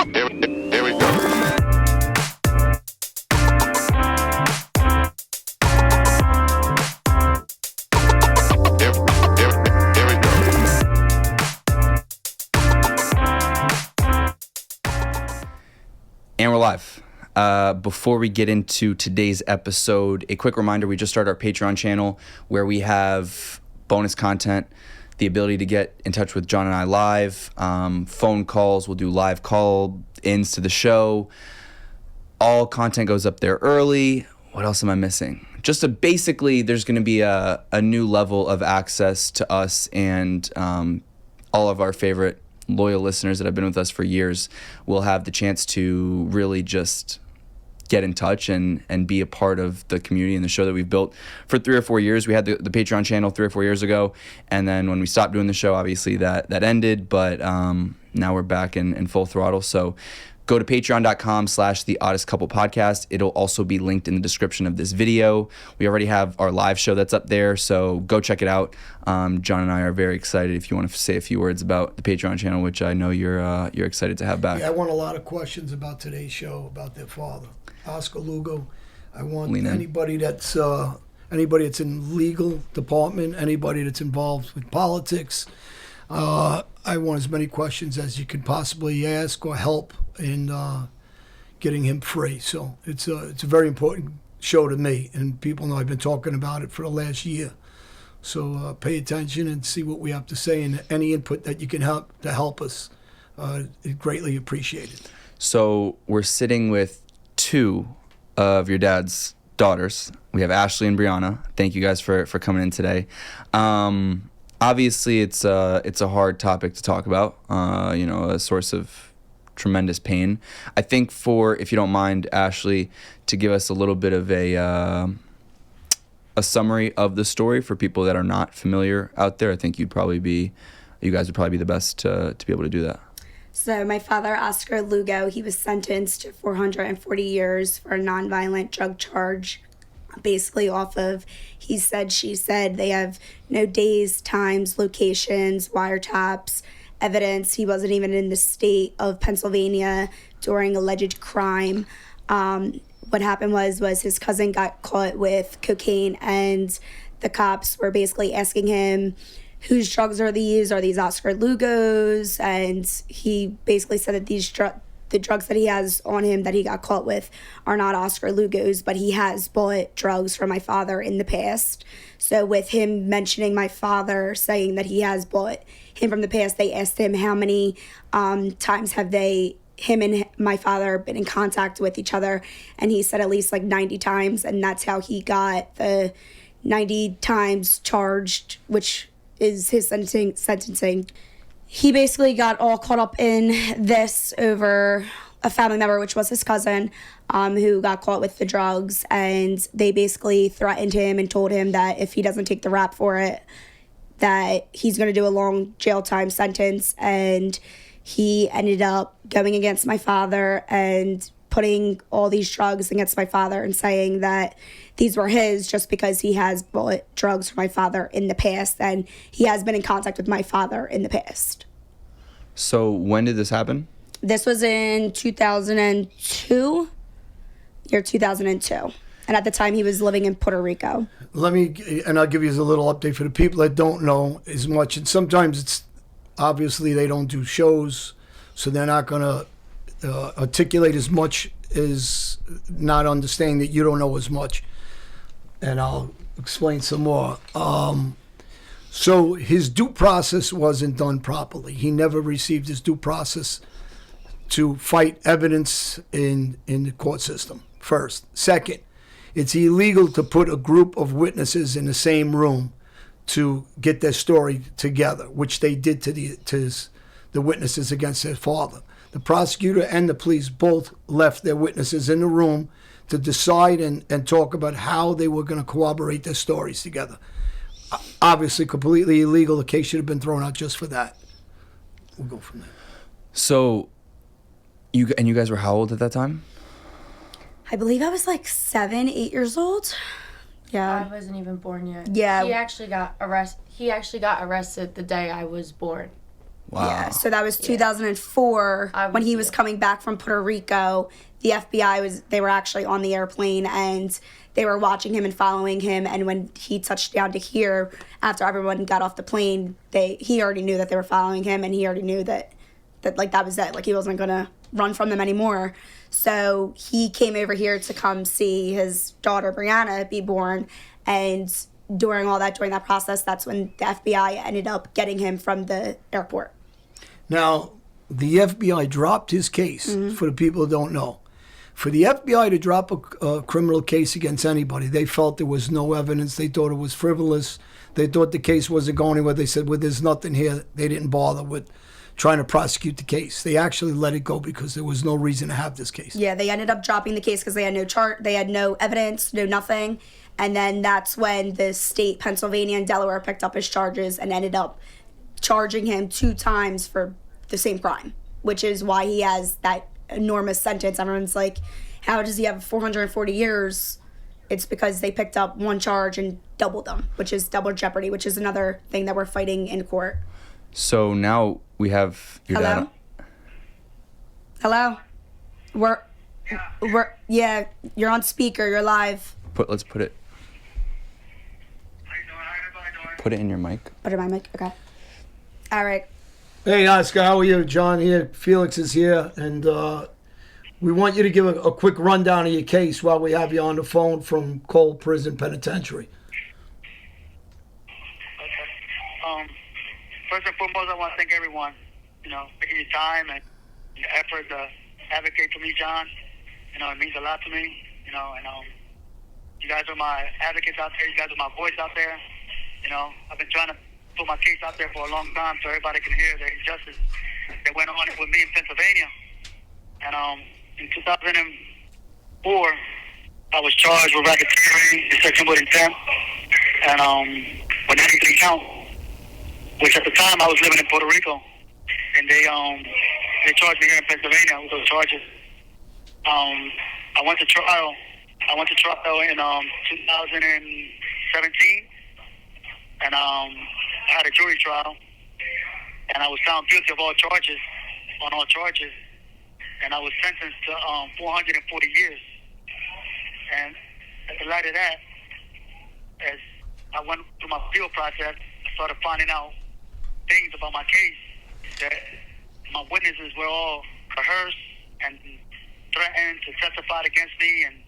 Here we go. And we're live. Before we get into today's episode, a quick reminder, we just started our Patreon channel where we have bonus content, the ability to get in touch with John and I live, phone calls, we'll do live call-ins to the show. All content goes up there early. What else am I missing? Basically, there's going to be a new level of access to us and all of our favorite loyal listeners that have been with us for years will have the chance to really just get in touch and be a part of the community and the show that we've built for 3 or 4 years. We had the Patreon channel 3 or 4 years ago, and then when we stopped doing the show, obviously that ended, but now we're back in full throttle. So go to patreon.com/The Oddest Couple Podcast. It'll also be linked in the description of this video. We already have our live show that's up there, so go check it out. John and I are very excited. If you want to say a few words about the Patreon channel, which I know you're excited to have back. Yeah, I want a lot of questions about today's show, about their father, Oscar Lugo. I want anybody that's in legal department, anybody that's involved with politics. I want as many questions as you could possibly ask or help in getting him free. So it's a very important show to me, and people know I've been talking about it for the last year. So pay attention and see what we have to say, and any input that you can help us is greatly appreciated. So we're sitting with 2 of your dad's daughters. We have Ashley and Brianna. Thank you guys for coming in today. Obviously, it's a hard topic to talk about. A source of tremendous pain. I think if you don't mind, Ashley, to give us a little bit of a summary of the story for people that are not familiar out there. I think you guys would probably be the best to be able to do that. So my father, Oscar Lugo, he was sentenced to 440 years for a nonviolent drug charge. Basically off of he said, she said. They have no days, times, locations, wiretaps, evidence. He wasn't even in the state of Pennsylvania during alleged crime. What happened was his cousin got caught with cocaine, and the cops were basically asking him, whose drugs are these? Are these Oscar Lugo's? And he basically said that the drugs that he has on him that he got caught with are not Oscar Lugo's, but he has bought drugs from my father in the past. So with him mentioning my father, saying that he has bought him from the past, they asked him how many times have him and my father been in contact with each other, and he said at least like 90 times, and that's how he got the 90 times charged, which is his sentencing. He basically got all caught up in this over a family member, which was his cousin, who got caught with the drugs. And they basically threatened him and told him that if he doesn't take the rap for it, that he's going to do a long jail time sentence. And he ended up going against my father and putting all these drugs against my father and saying that these were his just because he has bought drugs for my father in the past, and he has been in contact with my father in the past. So when did this happen? This was in 2002, year 2002. And at the time, he was living in Puerto Rico. I'll give you a little update for the people that don't know as much. And sometimes it's obviously they don't do shows, so they're not going to articulate as much as not understanding that you don't know as much. And I'll explain some more. So his due process wasn't done properly. He never received his due process to fight evidence in the court system, first. Second, it's illegal to put a group of witnesses in the same room to get their story together, which they did to the witnesses against their father. The prosecutor and the police both left their witnesses in the room to decide and talk about how they were going to corroborate their stories together. Obviously, completely illegal. The case should have been thrown out just for that. We'll go from there. So, you guys were how old at that time? I believe I was like 7, 8 years old. Yeah. I wasn't even born yet. Yeah. He actually got arrested the day I was born. Wow. Yeah, so that was 2004 when he was coming back from Puerto Rico. The FBI they were actually on the airplane and they were watching him and following him. And when he touched down to here, after everyone got off the plane, he already knew that they were following him, and he already knew that like that was it. Like he wasn't gonna run from them anymore. So he came over here to come see his daughter Brianna be born, and during that process, that's when the FBI ended up getting him from the airport. Now, the FBI dropped his case, for the people who don't know. For the FBI to drop a criminal case against anybody, they felt there was no evidence. They thought it was frivolous. They thought the case wasn't going anywhere. They said, well, there's nothing here. They didn't bother with trying to prosecute the case. They actually let it go because there was no reason to have this case. Yeah, they ended up dropping the case because they had no evidence, no nothing. And then that's when the state, Pennsylvania and Delaware, picked up his charges and ended up charging him 2 times for the same crime, which is why he has that enormous sentence. Everyone's like, how does he have 440 years? It's because they picked up 1 charge and doubled them, which is double jeopardy, which is another thing that we're fighting in court. So now we have your dad. Hello? Yeah, you're on speaker, you're live. Let's put it. Put it in your mic. Put it in my mic, okay. All right. Hey, Oscar, how are you? John here. Felix is here. And we want you to give a quick rundown of your case while we have you on the phone from Cole Prison Penitentiary. Okay. First and foremost, I want to thank everyone, taking your time and your effort to advocate for me, John. It means a lot to me, and you guys are my advocates out there. You guys are my voice out there. I've been trying to put my case out there for a long time so everybody can hear the injustice that went on with me in Pennsylvania. And in 2004, I was charged with racketeering, deception with intent, and with 93 count, which at the time I was living in Puerto Rico, and they charged me here in Pennsylvania with those charges. I went to trial. I went to trial in 2017, and I had a jury trial, and I was found guilty of all charges, and I was sentenced to 440 years. And at the light of that, as I went through my appeal process, I started finding out things about my case, that my witnesses were all coerced and threatened to testify against me and,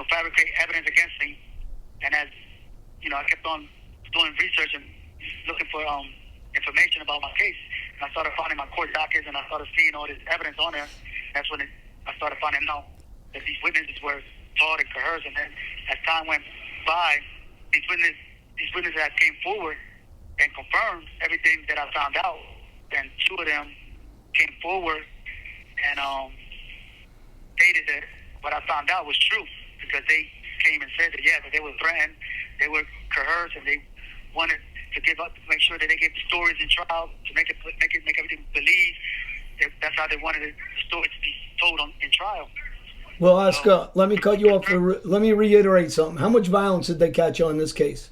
fabricate evidence against me. And as, I kept on doing research and looking for information about my case, and I started finding my court dockets, and I started seeing all this evidence on there. That's when I started finding out that these witnesses were taught and coerced. And then as time went by, these witnesses that came forward and confirmed everything that I found out, and 2 of them came forward and stated that what I found out was true, because they came and said that that they were threatened, they were coerced, and they wanted to make sure that they gave the stories in trial to make everything believe. That's how they wanted the story to be told in trial. Well, Oscar, let me cut you off. Let me reiterate something. How much violence did they catch on in this case?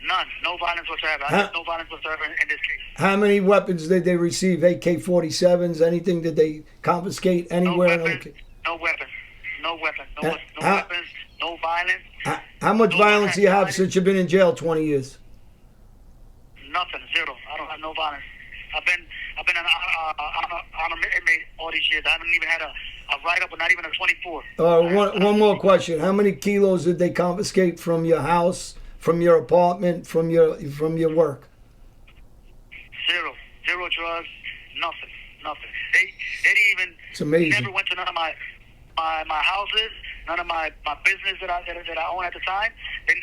None. No violence whatsoever. No violence whatsoever in this case. How many weapons did they receive? AK-47s? Anything did they confiscate anywhere? No weapons. No weapons. No violence. How much violence do you have since you've been in jail 20 years? Nothing. 0. I don't have no violence. I've been an inmate all these years. I haven't even had a write-up, or not even a 24. One more question. How many kilos did they confiscate from your house, from your apartment, from your work? 0. 0 drugs. Nothing. They didn't even. It's amazing. They never went to none of my houses, none of my business that I owned at the time. They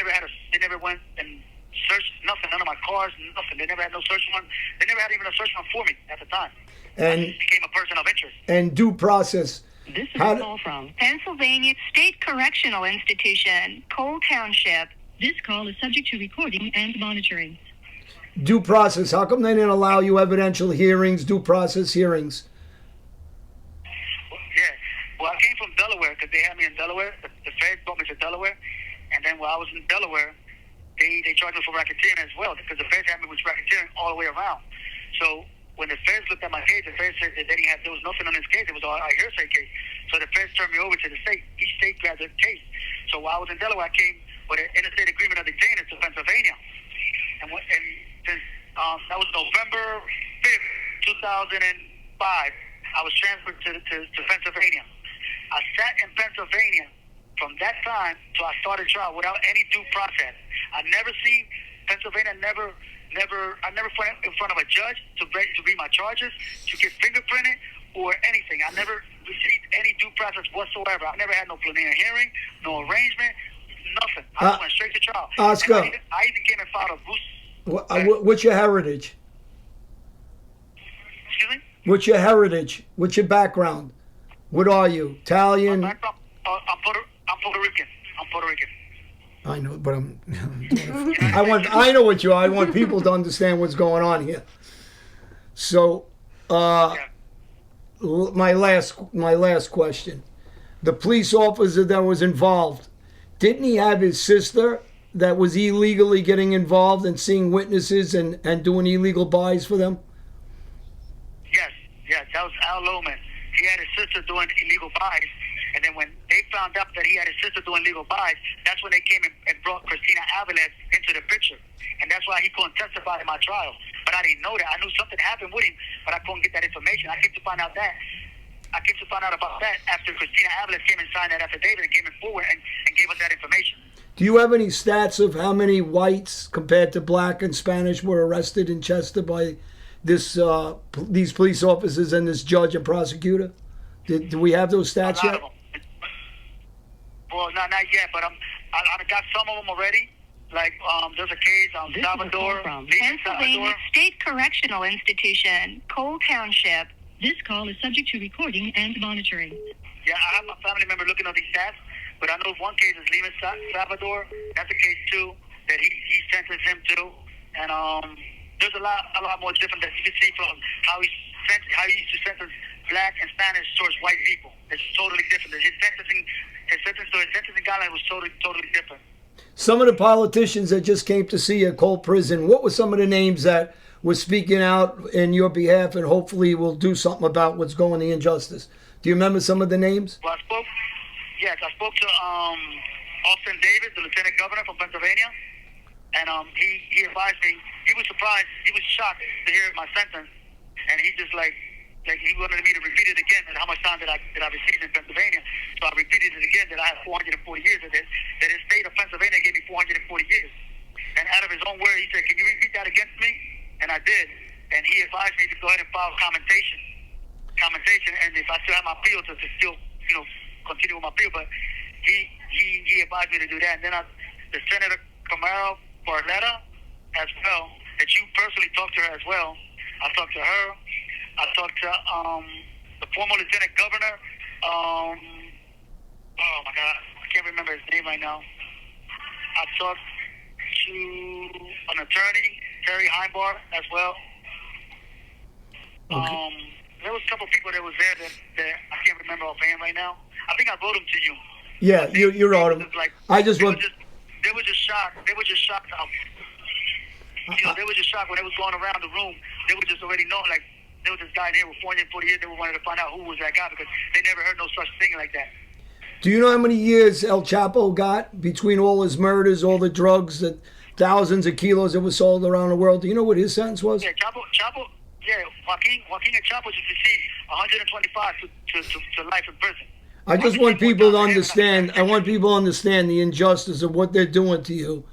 never went and searched nothing. None of my cars, nothing. They never had no search warrant. They never had even a search warrant for me at the time. And I became a person of interest. And due process. This is a call from Pennsylvania State Correctional Institution, Cole Township. This call is subject to recording and monitoring. Due process. How come they didn't allow you evidential hearings, due process hearings? Well, I came from Delaware because they had me in Delaware. The feds brought me to Delaware. And then while I was in Delaware, they charged me for racketeering as well, because the feds had me with racketeering all the way around. So when the feds looked at my case, the feds said that there was nothing on his case. It was all a hearsay case. So the feds turned me over to the state. Each state grabbed the case. So while I was in Delaware, I came with an interstate agreement of detainers to Pennsylvania. And since that was November 5th, 2005, I was transferred to Pennsylvania. I sat in Pennsylvania from that time till I started trial without any due process. I never seen Pennsylvania. I never went in front of a judge to read my charges, to get fingerprinted, or anything. I never received any due process whatsoever. I never had no preliminary hearing, no arrangement, nothing. I just went straight to trial. Oscar, I even came and filed a boost. What's your heritage? Excuse me? What's your heritage? What's your background? What are you? Italian? I'm Puerto Rican. I'm Puerto Rican. I know, but I know what you are. I want people to understand what's going on here. So, my last question: the police officer that was involved, didn't he have his sister that was illegally getting involved and seeing witnesses and doing illegal buys for them? Yes, that was Al Loman. He had his sister doing illegal buys. And then when they found out that he had his sister doing legal buys, that's when they came and brought Christina Aviles into the picture. And that's why he couldn't testify in my trial. But I didn't know that. I knew something happened with him, but I couldn't get that information. I came to find out about that after Christina Aviles came and signed that affidavit and came forward and gave us that information. Do you have any stats of how many whites compared to black and Spanish were arrested in Chester by these police officers and this judge and prosecutor? Do we have those stats yet? Well, not yet, but I got some of them already. Like, there's a case on Salvador. Pennsylvania State Correctional Institution, Cole Township. This call is subject to recording and monitoring. Yeah, I have my family member looking at these stats, but I know one case is Lima, Salvador. That's a case, too, that he sentenced him to. And there's a lot more different that you can see from how he used to sentence black and Spanish towards white people. It's totally different. His sentencing guideline was totally different. Some of the politicians that just came to see you at Cole Prison, what were some of the names that were speaking out in your behalf and hopefully will do something about what's going on, the injustice? Do you remember some of the names? Well, I spoke to Austin Davis, the lieutenant governor from Pennsylvania, and he advised me. He was surprised. He was shocked to hear my sentence, and he just like he wanted me to repeat it again and how much time that I received in Pennsylvania. So I repeated it again that I had 440 years of this, that the state of Pennsylvania gave me 440 years. And out of his own word, he said, "Can you repeat that against me?" And I did. And he advised me to go ahead and file commentation, and if I still have my appeal, to still, continue with my appeal. But he advised me to do that. And then the Senator Camaro Barletta as well, that you personally talked to her as well. I talked to her. I talked to the former lieutenant governor. Oh my God, I can't remember his name right now. I talked to an attorney, Terry Heimbar, as well. Okay. There was a couple people that was there that I can't remember offhand right now. I think I wrote them to you. Yeah, you wrote them. I just want. They were just shocked. They were just shocked. They were just shocked when they was going around the room. They were just already knowing, like, there was this guy in here with 440 years. They were wanting to find out who was that guy because they never heard no such thing like that. Do you know how many years El Chapo got between all his murders, all the drugs, that thousands of kilos that were sold around the world? Do you know what his sentence was? Yeah, Joaquin and Chapo just received 125 to life in prison. I just want people to understand. I want people to understand the injustice of what they're doing to you,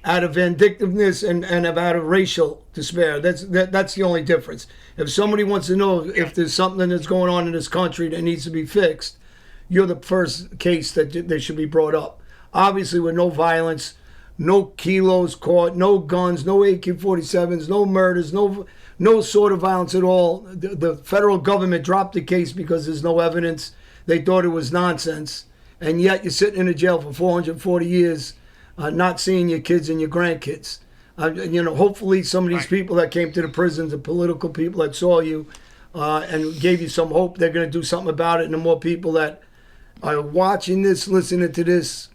out of vindictiveness and out of racial despair. That's the only difference. If somebody wants to know if there's something that's going on in this country that needs to be fixed, you're the first case that they should be brought up. Obviously, with no violence, no kilos caught, no guns, no AK-47s, no murders, no sort of violence at all. The federal government dropped the case because there's no evidence. They thought it was nonsense. And yet you're sitting in a jail for 440 years, not seeing your kids and your grandkids. Hopefully some of these people that came to the prisons, the political people that saw you and gave you some hope, they're going to do something about it. And the more people that are watching this, listening to this,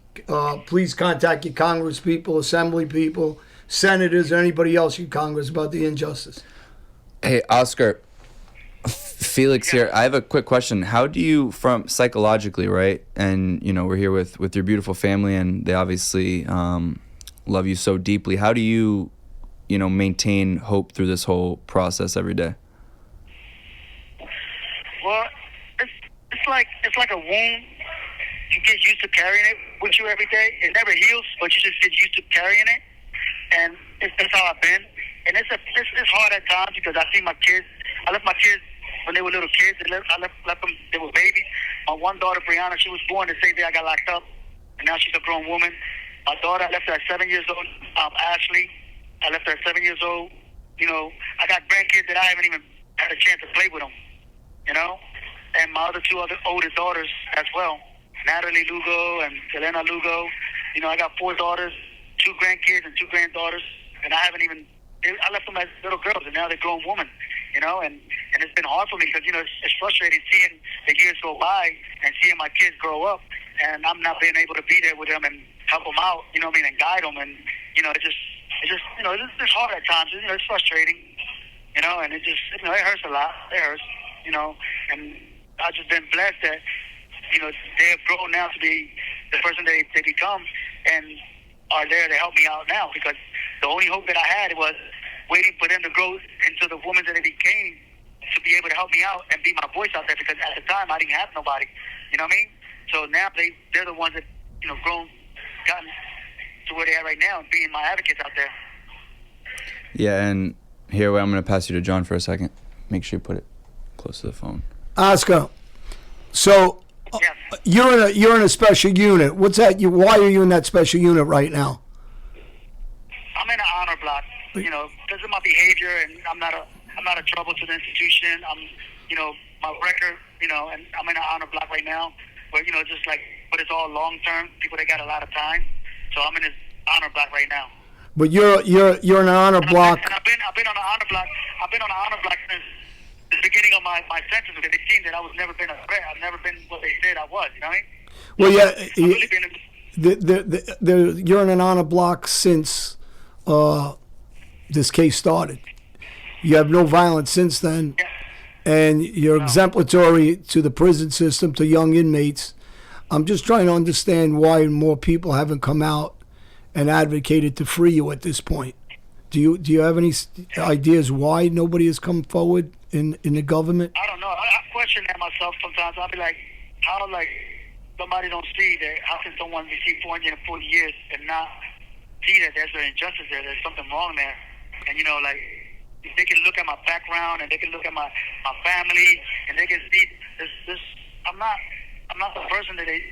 please contact your Congress people, Assembly people, senators, or anybody else in Congress about the injustice. Hey, Oscar, Felix here. I have a quick question. How do you, from psychologically, right? And we're here with your beautiful family, and they obviously love you so deeply. How do you, maintain hope through this whole process every day? Well, it's like a wound. You get used to carrying it with you every day. It never heals, but you just get used to carrying it, and that's how I've been. And it's hard at times because I see my kids. I left my kids when they were little kids. I left them. They were babies. My one daughter, Brianna, she was born the same day I got locked up, and now she's a grown woman. My daughter, I left her at 7 years old. Ashley, I left her at 7 years old. I got grandkids that I haven't even had a chance to play with them. And my other two oldest daughters as well, Natalie Lugo and Elena Lugo. I got 4 daughters, 2 grandkids and 2 granddaughters, and I left them as little girls, and now they're grown women. And it's been hard for me because it's frustrating seeing the years go by and seeing my kids grow up, and I'm not being able to be there with them and help them out. And guide them, and it's just hard at times. It's frustrating. And it just it hurts a lot. It hurts. And I've just been blessed that they have grown now to be the person they become, and are there to help me out now, because the only hope that I had was waiting for them to grow into the woman that they became to be able to help me out and be my voice out there, because at the time I didn't have nobody. You know what I mean? So now they're the ones that gotten to where they are right now and being my advocates out there. Yeah, and here I'm going to pass you to John for a second. Make sure you put it close to the phone. Oscar, so Yes. you're in a special unit. What's that? Why are you in that special unit right now? I'm in an honor block, because of my behavior, and I'm not a trouble to the institution. My record, and I'm in an honor block right now, but but it's all long term. People that got a lot of time, so I'm in this honor block right now. But you're in an honor block. I've been on an honor block. I've been on an honor block since the beginning of my sentence, because they seen that I was never been a threat. I've never been what they said I was. You know what I mean? Well, I've really been in, you're in an honor block since this case started. You have no violence since then, and you're exemplary to the prison system, to young inmates. I'm just trying to understand why more people haven't come out and advocated to free you at this point. Do you have any ideas why nobody has come forward in the government? I don't know. I question that myself sometimes. I'll be like, how somebody don't see that? How can someone receive 440 years and not see that there's an injustice there? There's something wrong there. And if they can look at my background, and they can look at my family, and they can see this. I'm not the person that they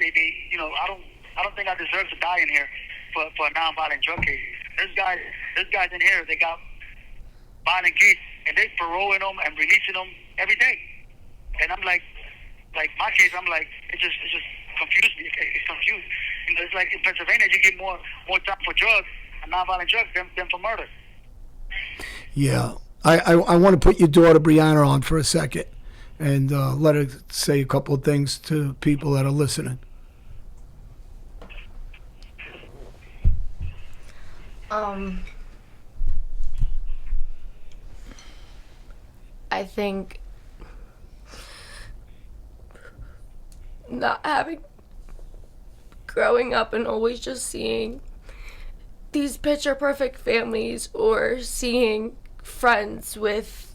I don't think I deserve to die in here for a nonviolent drug case. There's guys in here, they got violent case, and they paroling them and releasing them every day. And I'm like my case, I'm like, it just confused me. It's confused. It's like in Pennsylvania, you get more time for drugs, and nonviolent drugs than for murder. Yeah, I want to put your daughter Brianna on for a second, and let her say a couple of things to people that are listening. I think growing up and always just seeing these picture perfect families, or seeing friends with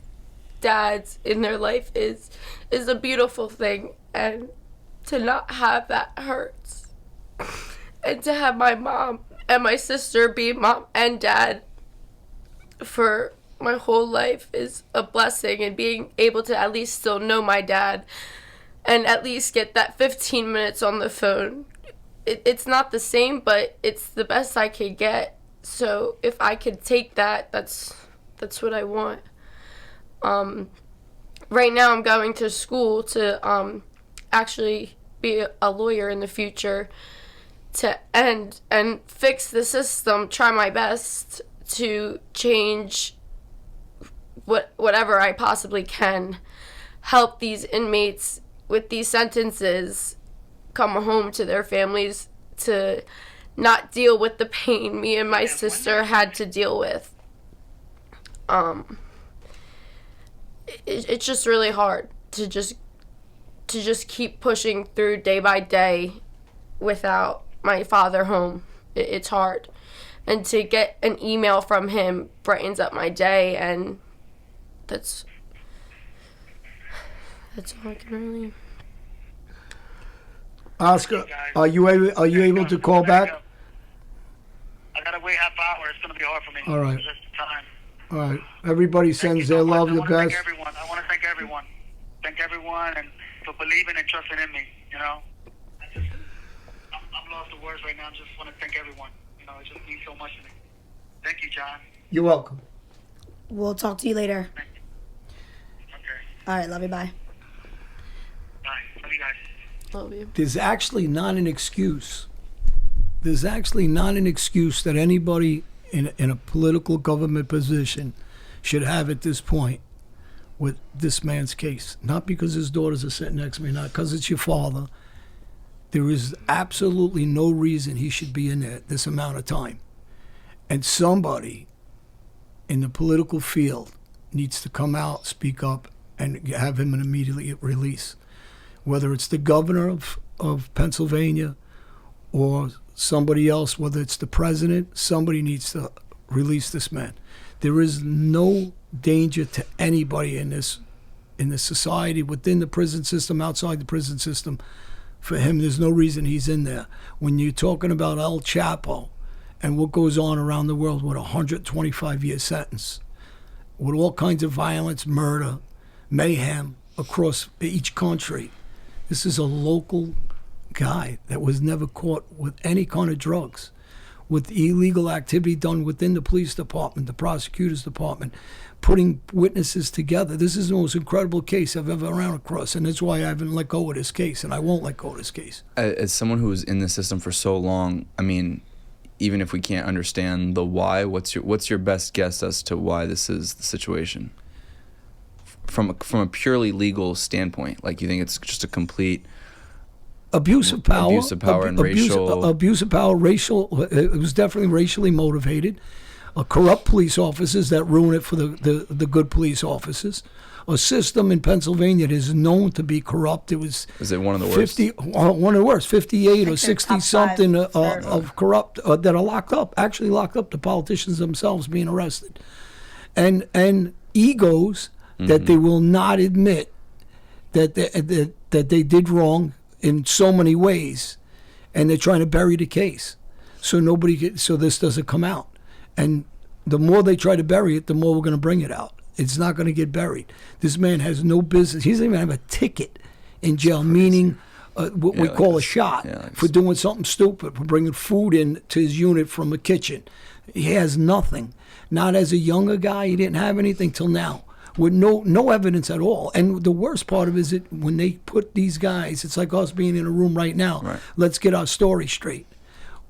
dads in their life is a beautiful thing, and to not have that hurts. And to have my mom and my sister be mom and dad for my whole life is a blessing, and being able to at least still know my dad and at least get that 15 minutes on the phone. It's not the same, but it's the best I could get. So if I could take that, that's what I want. Right now I'm going to school to actually be a lawyer in the future, to end and fix the system, try my best to change whatever I possibly can, help these inmates with these sentences come home to their families, to not deal with the pain me and my sister had to deal with. it's just really hard to just keep pushing through day by day without my father home. It's hard. And to get an email from him brightens up my day, and that's all I can really... Oscar, are you able to call back? I gotta wait half hour. It's gonna be hard for me. All right. It's just time. All right. Everybody sends their love, the best. I want to thank everyone. Thank everyone and for believing and trusting in me. You know, I'm lost for words right now. I just want to thank everyone. You know, it just means so much to me. Thank you, John. You're welcome. We'll talk to you later. Thank you. Okay. All right, love you, bye. Bye. Love you guys. Love you. There's actually not an excuse. There's actually not an excuse that anybody in a political government position should have at this point with this man's case. Not because his daughters are sitting next to me, not because it's your father. There is absolutely no reason he should be in there this amount of time. And somebody in the political field needs to come out, speak up, and have him an immediate release. Whether it's the governor of Pennsylvania or somebody else, whether it's the president, somebody needs to release this man. There is no danger to anybody in this society, within the prison system, outside the prison system. For him, there's no reason he's in there. When you're talking about El Chapo and what goes on around the world with a 125-year sentence, with all kinds of violence, murder, mayhem across each country, this is a local guy that was never caught with any kind of drugs, with illegal activity done within the police department, the prosecutor's department, putting witnesses together. This is the most incredible case I've ever run across, and that's why I haven't let go of this case, and I won't let go of this case. As someone who was in the system for so long, I mean, even if we can't understand the why, what's your best guess as to why this is the situation? From a purely legal standpoint, like, you think it's just a complete abuse of power, and racial abuse of power, racial. It was definitely racially motivated. Corrupt police officers that ruin it for the good police officers. A system in Pennsylvania that is known to be corrupt. Is it one of the worst? One of the worst. 58 or 60 something of corrupt that are locked up. Actually locked up. The politicians themselves being arrested, and egos that they will not admit that they did wrong in so many ways, and they're trying to bury the case so this doesn't come out. And the more they try to bury it, the more we're going to bring it out. It's not going to get buried. This man has no business. He doesn't even have a ticket in jail, meaning what we call a shot for doing something stupid, for bringing food in to his unit from a kitchen. He has nothing. Not as a younger guy, he didn't have anything till now, with no evidence at all. And the worst part of it is that when they put these guys, it's like us being in a room right now. Right. Let's get our story straight.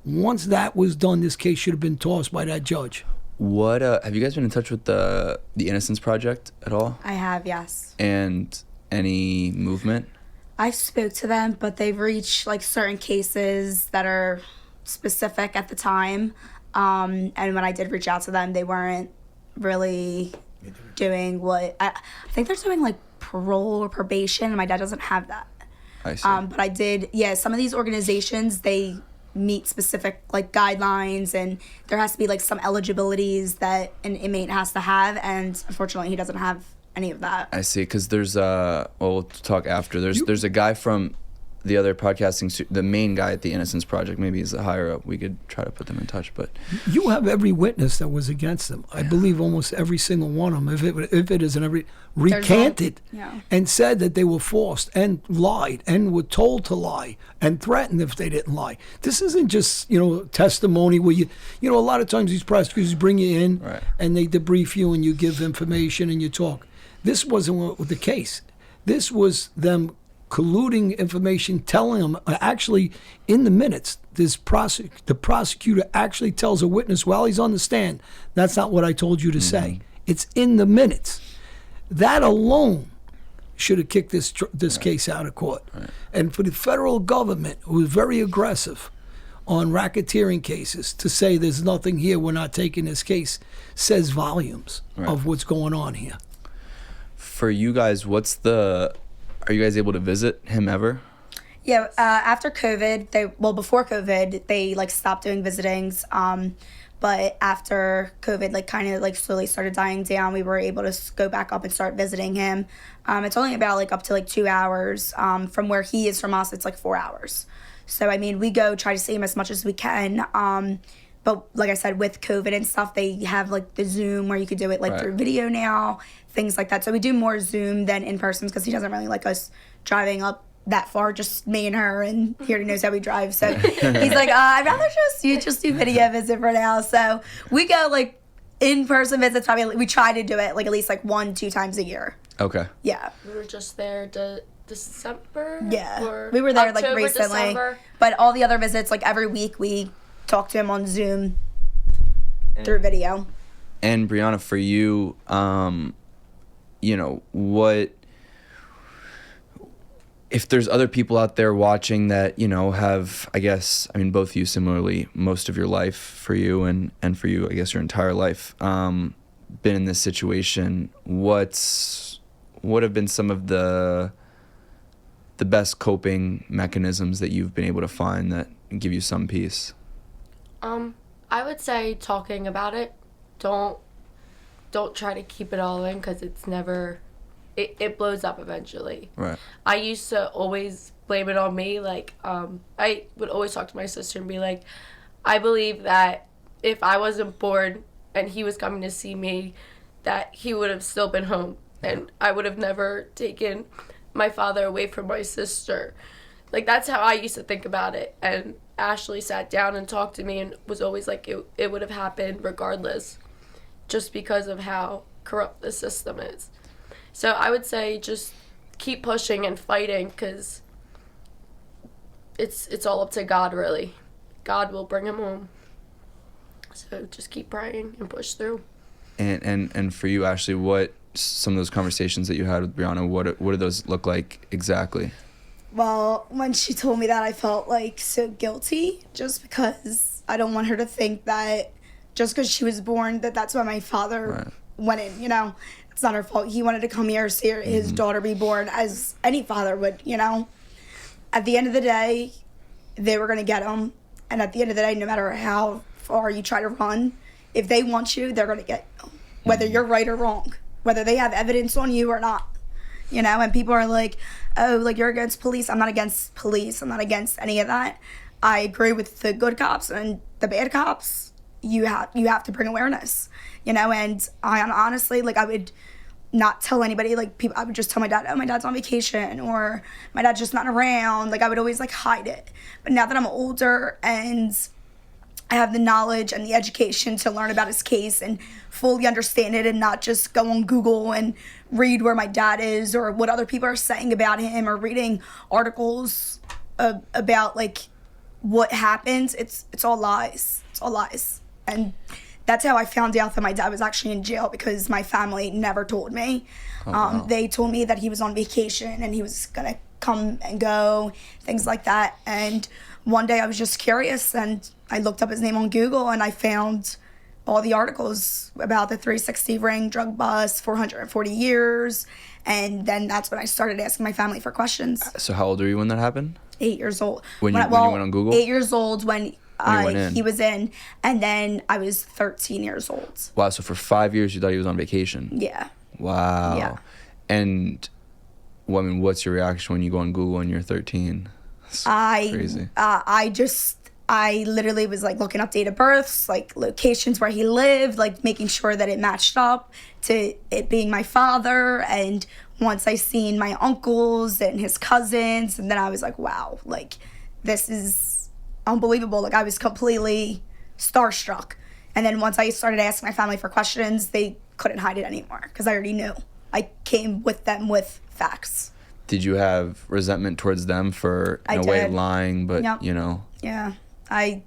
Once that was done, this case should have been tossed by that judge. What have you guys been in touch with the Innocence Project at all? I have, yes. And any movement? I spoke to them, but they've reached like certain cases that are specific at the time. And when I did reach out to them, they weren't really doing what I think they're doing, like parole or probation, and my dad doesn't have that. I see. But I did, some of these organizations, they meet specific like guidelines, and there has to be like some eligibilities that an inmate has to have, and unfortunately he doesn't have any of that. I see, because there's we'll talk after. There's a guy from the other podcasting, the main guy at the Innocence Project. Maybe he's the higher up. We could try to put them in touch, but you have every witness that was against them. I believe almost every single one of them, if it isn't every, recanted and said that they were forced and lied and were told to lie and threatened if they didn't lie. This isn't just testimony where a lot of times these prosecutors bring you in and they debrief you and you give information and you talk. This wasn't the case. This was them colluding information, telling them, actually in the minutes, the prosecutor actually tells a witness while he's on the stand, that's not what I told you to say. It's in the minutes. That alone should have kicked this case out of court. Right. And for the federal government, who was very aggressive on racketeering cases, to say there's nothing here, we're not taking this case, says volumes of what's going on here. For you guys, are you guys able to visit him ever? Yeah, after COVID, before COVID, they like stopped doing visitings. But after COVID, like kind of like slowly started dying down, we were able to go back up and start visiting him. It's only about like up to like 2 hours. From where he is from us, it's like 4 hours. So I mean, we go try to see him as much as we can. But like I said, with COVID and stuff, they have like the Zoom where you could do it like through video now, things like that. So we do more Zoom than in person because he doesn't really like us driving up that far, just me and her, and he already knows how we drive. So he's like, I'd rather just do video visit for now. So we go like in-person visits. Probably we try to do it like at least like 1-2 times a year. Okay. Yeah. We were just there December. Yeah. We were there October, like recently. December. But all the other visits, like every week, we talk to him on Zoom through video. And Brianna, for you, you know, what if there's other people out there watching that, you know, have, I guess, I mean, both of you similarly, most of your life for you and for you, I guess, your entire life, been in this situation, what have been some of the best coping mechanisms that you've been able to find that give you some peace? I would say talking about it. Don't try to keep it all in, because it's never, it blows up eventually. Right. I used to always blame it on me. Like, I would always talk to my sister and be like, I believe that if I wasn't born and he was coming to see me, that he would have still been home. And I would have never taken my father away from my sister. Like, that's how I used to think about it. And Ashley sat down and talked to me and was always like, it would have happened regardless, just because of how corrupt the system is. So I would say just keep pushing and fighting, because it's all up to God, really. God will bring him home. So just keep praying and push through. And for you, Ashley, what some of those conversations that you had with Brianna, what do those look like exactly? Well, when she told me that, I felt like so guilty, just because I don't want her to think that just because she was born that that's why my father went in, you know. It's not her fault. He wanted to come here, see his daughter be born, as any father would, you know. At the end of the day, they were going to get him. And at the end of the day, no matter how far you try to run, if they want you, they're going to get you, whether you're right or wrong, whether they have evidence on you or not. You know, and people are like, oh, like, you're against police. I'm not against police. I'm not against any of that. I agree with the good cops and the bad cops. You have to bring awareness, you know, and I honestly, like, I would not tell anybody, like, people, I would just tell my dad, oh, my dad's on vacation, or my dad's just not around. Like, I would always, like, hide it. But now that I'm older and I have the knowledge and the education to learn about his case and fully understand it, and not just go on Google and read where my dad is or what other people are saying about him, or reading articles about, like, what happened. It's all lies. It's all lies. And that's how I found out that my dad was actually in jail, because my family never told me. Wow. They told me that he was on vacation and he was gonna come and go, things like that. And one day I was just curious, and I looked up his name on Google, and I found all the articles about the 360 ring, drug bust, 440 years. And then that's when I started asking my family for questions. So how old were you when that happened? 8 years old. When you went on Google? 8 years old when he was in, and then I was 13 years old. Wow, so for 5 years you thought he was on vacation? Yeah. Wow. Yeah. And, well, I mean, what's your reaction when you go on Google and you're 13? That's crazy. I literally was, like, looking up date of births, like, locations where he lived, like, making sure that it matched up to it being my father. And once I seen my uncles and his cousins, and then I was like, wow, like, this is unbelievable. Like, I was completely starstruck. And then once I started asking my family for questions, they couldn't hide it anymore, because I already knew. I came with them with facts. Did you have resentment towards them for, in a way, lying, but, you know? Yeah. I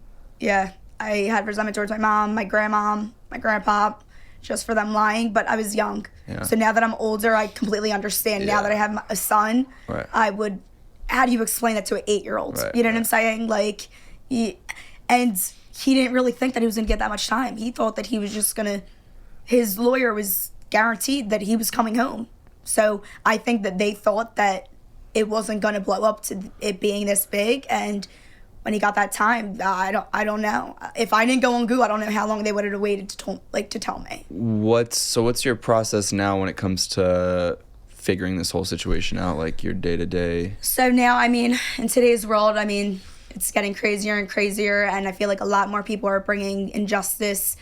had resentment towards my mom, my grandmom, my grandpa, just for them lying, but I was young. Yeah. So now that I'm older, I completely understand. Now that I have a son, how do you explain that to an 8-year-old? Right, you know what I'm saying? Like, and he didn't really think that he was going to get that much time. He thought that he was just going to, his lawyer was guaranteed that he was coming home. So I think that they thought that it wasn't going to blow up to it being this big. And when he got that time, I don't know. If I didn't go on Google, I don't know how long they would have waited to tell me. What's your process now when it comes to figuring this whole situation out, like your day-to-day? So now, I mean, in today's world, I mean, it's getting crazier and crazier, and I feel like a lot more people are bringing injustice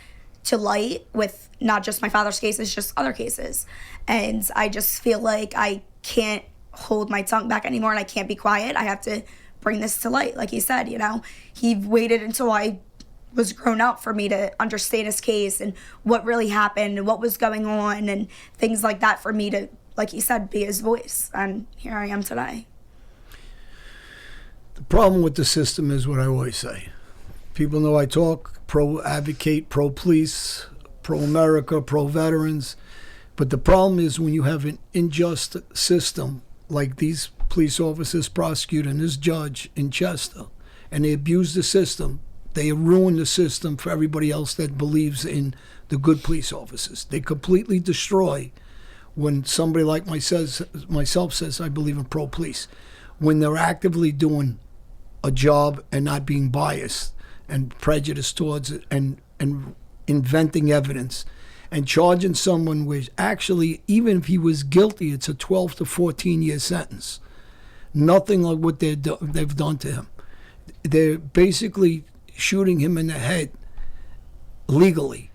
to light with not just my father's cases, just other cases. And I just feel like I can't hold my tongue back anymore, and I can't be quiet. I have to bring this to light. Like he said, you know, he waited until I was grown up for me to understand his case and what really happened and what was going on and things like that for me to, like he said, be his voice. And here I am today. The problem with the system is what I always say. People know I talk pro-advocate, pro-police, pro-America, pro-veterans. But the problem is when you have an unjust system like these police officers, prosecutor, and this judge in Chester, and they abuse the system, they ruin the system for everybody else that believes in the good police officers. They completely destroy when somebody like myself says, I believe in pro-police, when they're actively doing a job and not being biased and prejudiced towards it and inventing evidence and charging someone with actually, even if he was guilty, it's a 12 to 14-year sentence. Nothing like what they've done to him. They're basically shooting him in the head legally.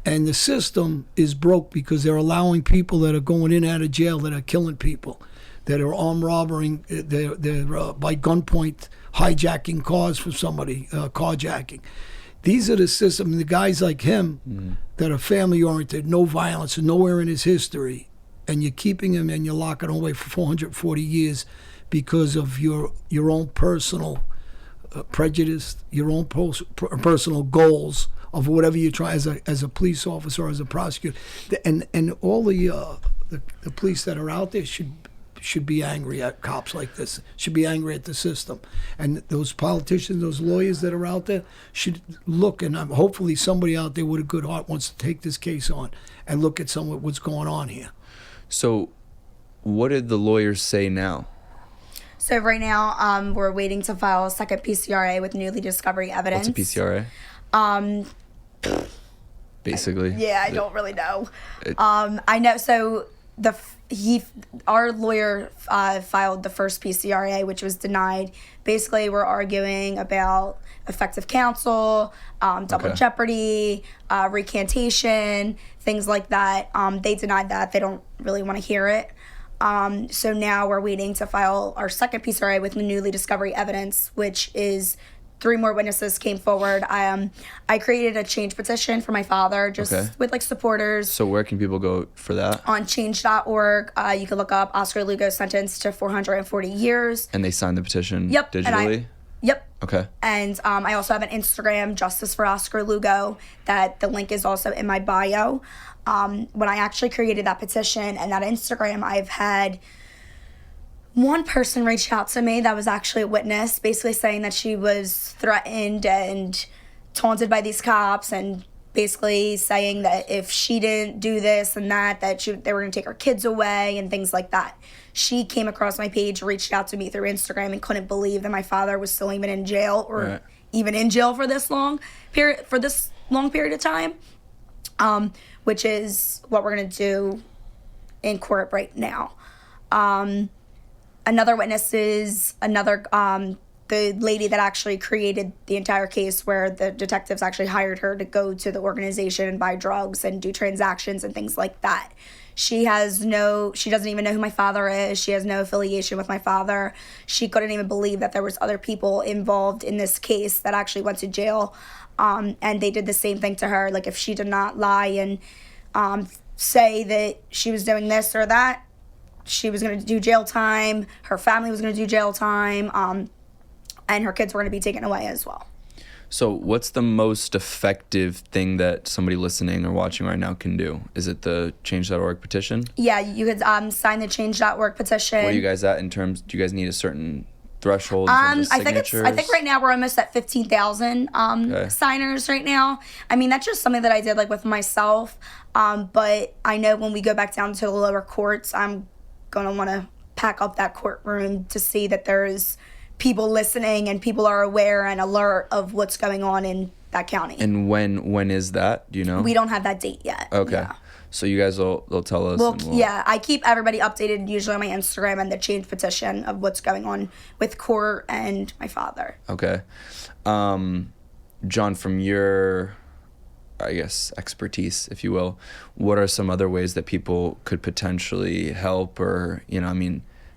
And the system is broke because they're allowing people that are going in and out of jail that are killing people, that are armed robbing, they're by gunpoint hijacking cars for somebody, carjacking. These are the system. The guys like him that are family-oriented, no violence, nowhere in his history, and you're keeping him and you're locking him away for 440 years because of your own personal prejudice, your own personal goals of whatever you try as a police officer or as a prosecutor. And all the police that are out there should be angry at cops like this, should be angry at the system. And those politicians, those lawyers that are out there should look, and hopefully somebody out there with a good heart wants to take this case on and look at some of what's going on here. So what did the lawyers say now? So right now, we're waiting to file a second PCRA with newly discovered evidence. What's a PCRA? Basically. Yeah, I don't really know. I know. So our lawyer filed the first PCRA, which was denied. Basically, we're arguing about effective counsel, double jeopardy, recantation, things like that. They denied that. They don't really want to hear it. So now we're waiting to file our second PCRA with newly discovered evidence, which is 3 more witnesses came forward. I created a change petition for my father, just with like supporters. So where can people go for that? On change.org. You can look up Oscar Lugo sentenced to 440 years. And they signed the petition Yep. digitally? Yep. Okay. And I also have an Instagram, Justice for Oscar Lugo, that the link is also in my bio. When I actually created that petition and that Instagram, I've had one person reach out to me that was actually a witness, basically saying that she was threatened and taunted by these cops, and basically saying that if she didn't do this and that they were going to take her kids away and things like that. She came across my page, reached out to me through Instagram, and couldn't believe that my father was still even in jail, or even in jail for this long period of time, which is what we're going to do in court right now. Another witness is the lady that actually created the entire case, where the detectives actually hired her to go to the organization and buy drugs and do transactions and things like that. She doesn't even know who my father is. She has no affiliation with my father. She couldn't even believe that there was other people involved in this case that actually went to jail. And they did the same thing to her. Like, if she did not lie and say that she was doing this or that, she was going to do jail time. Her family was going to do jail time. And her kids were going to be taken away as well. So what's the most effective thing that somebody listening or watching right now can do? Is it the change.org petition? Yeah, you could sign the change.org petition. Where are you guys at in terms, do you guys need a certain threshold in terms of signatures? I think right now we're almost at 15,000 signers right now. I mean, that's just something that I did like with myself. But I know when we go back down to the lower courts, I'm going to want to pack up that courtroom to see that there's people listening and people are aware and alert of what's going on in that county. And when is that? Do you know? We don't have that date yet. Okay. Yeah. So you guys they'll tell us. Well, yeah, I keep everybody updated usually on my Instagram and the change petition of what's going on with court and my father. Okay. John, from your, I guess, expertise, if you will, what are some other ways that people could potentially help, or,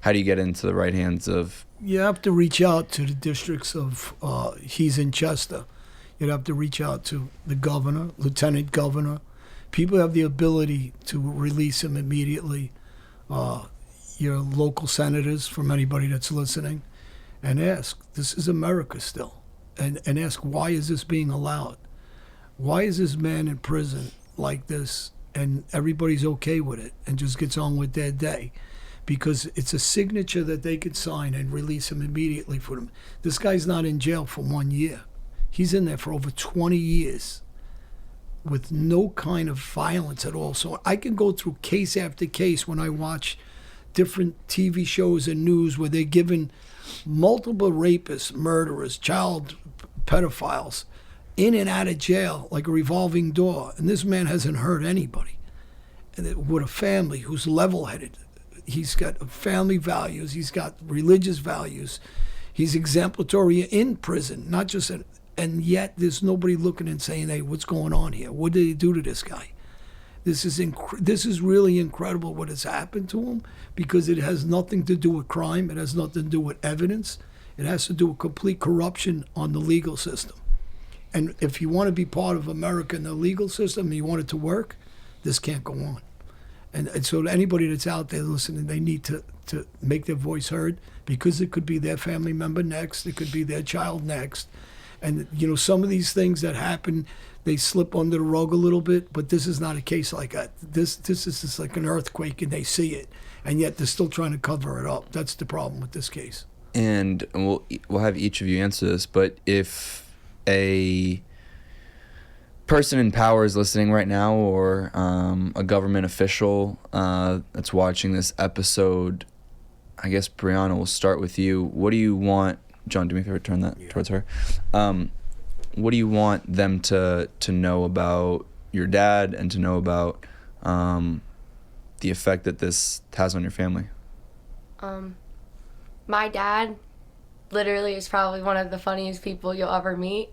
how do you get into the right hands of? You have to reach out to the districts of, he's in Chester. You'd have to reach out to the governor, lieutenant governor. People have the ability to release him immediately. Your local senators, from anybody that's listening, and ask, this is America still. And ask, why is this being allowed? Why is this man in prison like this and everybody's okay with it and just gets on with their day? Because it's a signature that they could sign and release him immediately for them. This guy's not in jail for 1 year. He's in there for over 20 years with no kind of violence at all. So I can go through case after case when I watch different TV shows and news where they're given multiple rapists, murderers, child pedophiles in and out of jail like a revolving door. And this man hasn't hurt anybody. And with a family who's level-headed. He's got family values. He's got religious values. He's exemplary in prison, not just and yet there's nobody looking and saying, hey, what's going on here? What did they do to this guy? This is really incredible what has happened to him, because it has nothing to do with crime. It has nothing to do with evidence. It has to do with complete corruption on the legal system. And if you want to be part of America and the legal system and you want it to work, this can't go on. And so anybody that's out there listening, they need to make their voice heard, because it could be their family member next. It could be their child next. And, some of these things that happen, they slip under the rug a little bit, but this is not a case like that. This is just like an earthquake, and they see it, and yet they're still trying to cover it up. That's the problem with this case. And we'll have each of you answer this, but if a person in power is listening right now, or a government official that's watching this episode, I guess, Brianna, we'll start with you. What do you want? John, do me a favor, turn that towards her. What do you want them to know about your dad, and to know about the effect that this has on your family? My dad literally is probably one of the funniest people you'll ever meet.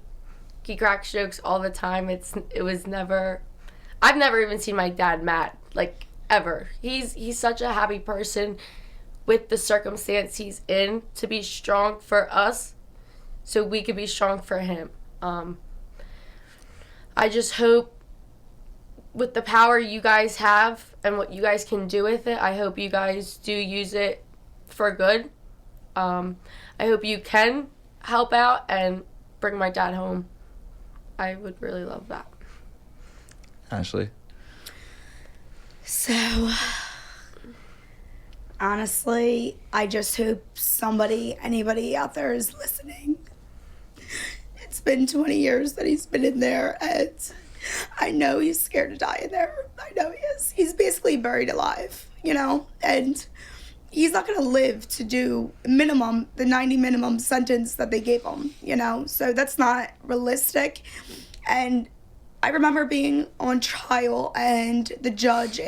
He cracks jokes all the time. I've never even seen my dad mad, like, ever. He's such a happy person with the circumstance he's in, to be strong for us so we could be strong for him. I just hope, with the power you guys have and what you guys can do with it, I hope you guys do use it for good. I hope you can help out and bring my dad home. I would really love that. Ashley? So, honestly, I just hope anybody out there is listening. It's been 20 years that he's been in there, and I know he's scared to die in there. I know he is. He's basically buried alive, and he's not going to live to do the 90 minimum sentence that they gave him, so that's not realistic. And I remember being on trial and the judge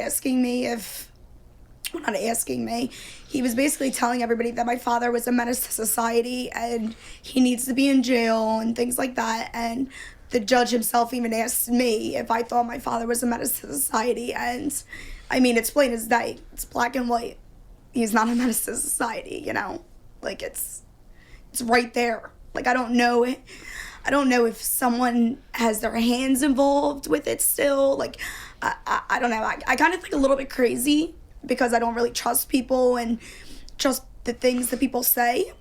he was basically telling everybody that my father was a menace to society and he needs to be in jail and things like that. And the judge himself even asked me if I thought my father was a menace to society. And I mean, it's plain as day. It's black and white. He's not a menace to society, like it's right there. Like, I don't know if someone has their hands involved with it still. Like, I don't know. I kind of think a little bit crazy, because I don't really trust people and trust the things that people say.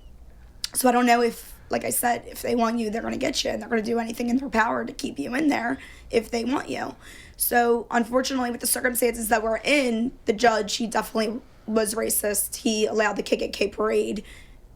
So I don't know if, like I said, if they want you, they're going to get you, and they're going to do anything in their power to keep you in there if they want you. So unfortunately, with the circumstances that we're in, the judge, he definitely was racist. He allowed the KKK parade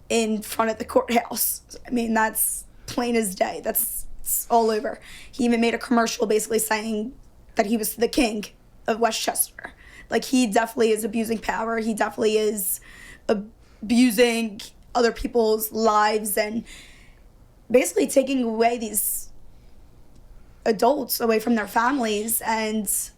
in front of the courthouse. I mean, that's plain as day. It's all over. He even made a commercial basically saying that he was the king of Westchester. Like, he definitely is abusing power. He definitely is abusing other people's lives and basically taking away these adults away from their families, and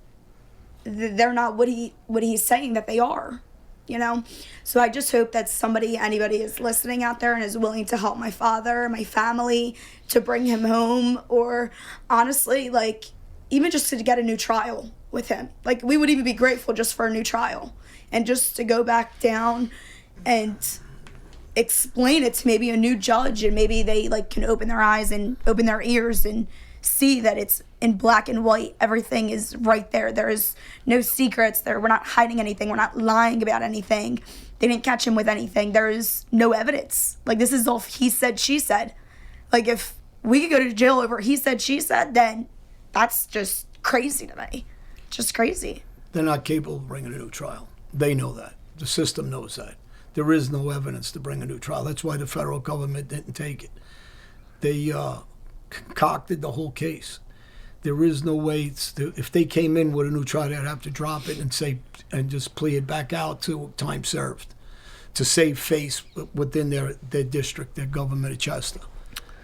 they're not what he's saying that they are, you know? So I just hope that anybody is listening out there and is willing to help my father, my family, to bring him home, or honestly, like, even just to get a new trial with him. Like, we would even be grateful just for a new trial and just to go back down and explain it to maybe a new judge, and maybe they like can open their eyes and open their ears and see that it's in black and white. Everything is right there. There is no secrets there. We're not hiding anything. We're not lying about anything. They didn't catch him with anything. There is no evidence. Like, this is all he said, she said. Like, if we could go to jail over he said, she said, then that's just crazy to me. Just crazy. They're not capable of bringing a new trial. They know that. The system knows that. There is no evidence to bring a new trial. That's why the federal government didn't take it. They concocted the whole case. There is no way. If they came in with a new trial, they'd have to drop it and just plea it back out to time served to save face within their district, their government of Chester.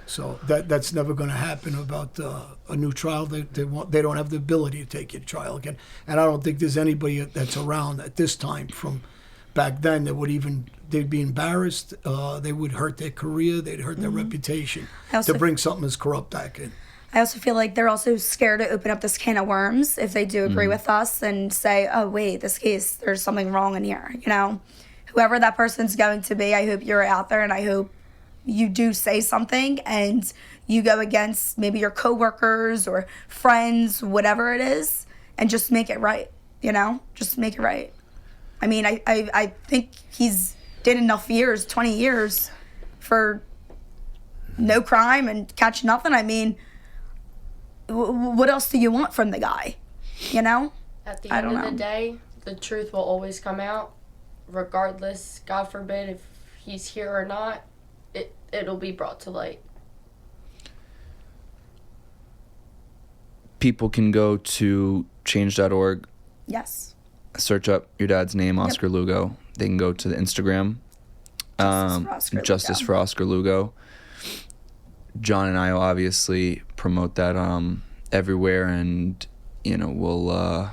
So that's never going to happen about a new trial. They don't have the ability to take you to trial again. And I don't think there's anybody that's around at this time from back then that they'd be embarrassed. They would hurt their career. They'd hurt their reputation to bring something as corrupt back in. I also feel like they're also scared to open up this can of worms if they do agree with us and say, oh, wait, this case, there's something wrong in here, you know? Whoever that person's going to be, I hope you're out there, and I hope you do say something and you go against maybe your coworkers or friends, whatever it is, and just make it right, you know? Just make it right. I mean, I think he's did enough years, 20 years, for no crime and catch nothing. I mean, what else do you want from the guy, you know? At the end of the day, the truth will always come out, regardless, God forbid, if he's here or not, it'll be brought to light. People can go to change.org. Yes. Search up your dad's name, Oscar Lugo. They can go to the Instagram, Justice for Oscar Lugo. John and I will obviously promote that everywhere, and we'll.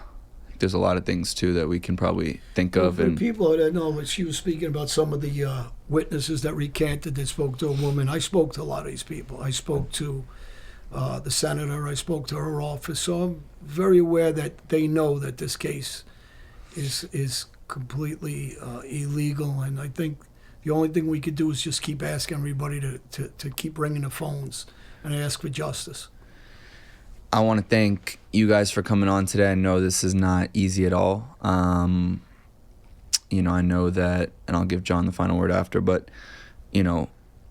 There's a lot of things too that we can probably think of. For people that know, when she was speaking about some of the witnesses that recanted, that spoke to a woman. I spoke to a lot of these people. I spoke to the senator. I spoke to her office. So I'm very aware that they know that this case is completely illegal, and I think the only thing we could do is just keep asking everybody to keep ringing the phones and ask for justice. I want to thank you guys for coming on today. I know this is not easy at all. I know that, and I'll give John the final word after, but,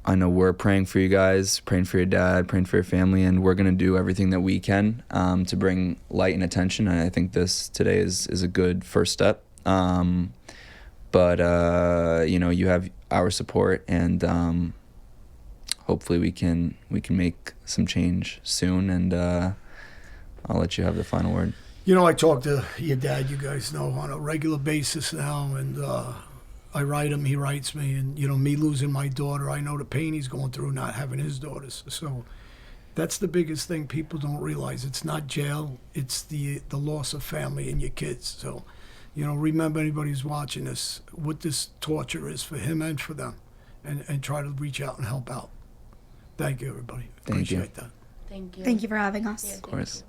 I know we're praying for you guys, praying for your dad, praying for your family, and we're going to do everything that we can to bring light and attention. And I think this today is a good first step. But you have our support, and hopefully we can make some change soon, and I'll let you have the final word. I talk to your dad, you guys know, on a regular basis now, and I write him, he writes me, and me losing my daughter, I know the pain he's going through not having his daughters. So that's the biggest thing people don't realize. It's not jail, it's the loss of family and your kids. So remember, anybody who's watching this, what this torture is for him and for them, and try to reach out and help out. Thank you, everybody. Appreciate that. Thank you. Thank you for having us. Yeah, of course.